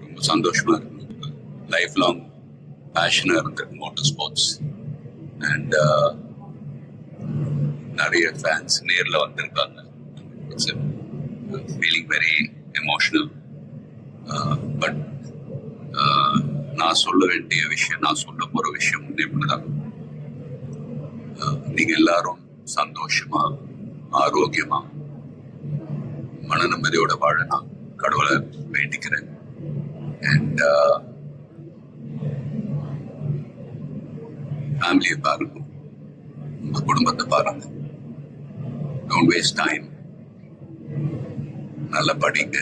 ரொம்ப சந்தோஷமா இருக்கு. லைஃப் லாங் பேஷனா இருந்திருக்கு மோட்டார் ஸ்போர்ட்ஸ். அண்ட் நிறைய ஃபேன்ஸ் நேரில் வந்திருக்காங்க. It's feeling very emotional. But நான் சொல்ல வேண்டிய விஷயம், நான் சொல்ல போற விஷயம் இப்படிதான். நீங்க எல்லாரும் சந்தோஷமா, ஆரோக்கியமா, மன நிம்மதியோட வாழ நான் கடவுளை வேண்டிக்கிறேன். அண்ட் ஃபேமிலியை பாருங்க, உங்க குடும்பத்தை பாருங்க. Don't waste time. நல்லா படிங்க.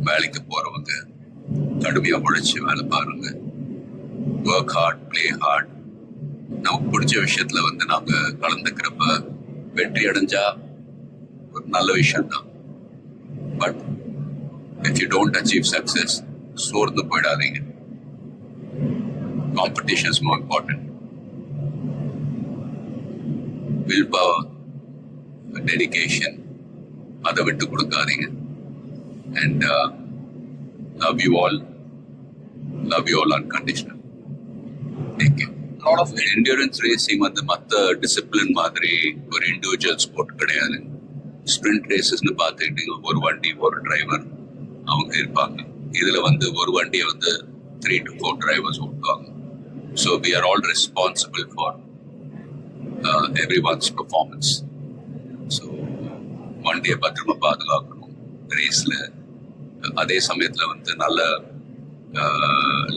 வேலைக்கு போறவங்க கடுமையா உழைச்சு வேலை பாருங்க. Work hard, play hard. நமக்கு பிடிச்ச விஷயத்துல நாங்க கலந்துக்கிறப்ப வெற்றி அடைஞ்சா ஒரு நல்ல விஷயம் தான். But if you don't achieve success, சோர்ந்து போயிடாதீங்க. Competition is more important. Willpower, dedication, அதை விட்டு கொடுக்காதீங்க. And love you all unconditional. Take care. lot of endurance racing மற்ற டிசிப்ளின் மாதிரி ஒரு இண்டிவிஜுவல் ஸ்போர்ட் கிடையாது. ஸ்பிரிண்ட் ரேசஸ்னு பார்த்துக்கிட்டீங்க, ஒரு வண்டி ஒரு டிரைவர் அவங்க இருப்பாங்க. இதுல ஒரு வண்டியை 3 to 4 டிரைவர்ஸ் ஓட்டுவாங்க. So we are all responsible for everyone's performance. So வண்டியை பத்திரமா பாதுகாக்கணும் ரேஸ்ல. அதே சமயத்துல நல்ல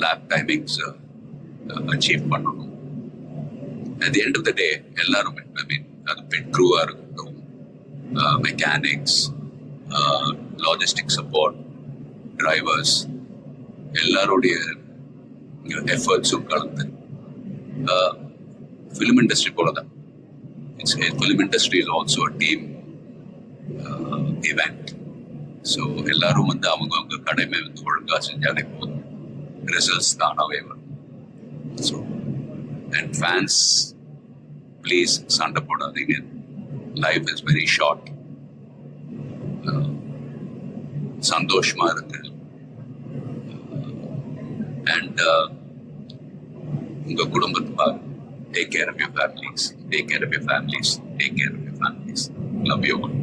லேப் டைமிங்ஸ் அச்சீவ் பண்ணணும். At the end of the day, எல்லாரும் அது பிட் க்ரூவா இருக்கட்டும், மெக்கானிக்ஸ், லாஜிஸ்டிக் சப்போர்ட், டிரைவர்ஸ், எல்லாருடைய எஃபர்ட்ஸும் கலந்து ஃபிலிம் இண்டஸ்ட்ரி போலதான். Film industry is also a team event. So எல்லாரும் அவங்க கடமை ஒழுங்கா செஞ்சாலே போதும், ரிசல்ட்ஸ் தானாவே வரும். ஸோ and fans, please சண்டை போடாதீங்க. Life is very short. சந்தோஷமா இருக்கு. அண்ட் உங்க குடும்பத்தை பாருங்க. Take care of your families. Take care of your families. Take care of your families. Love you all.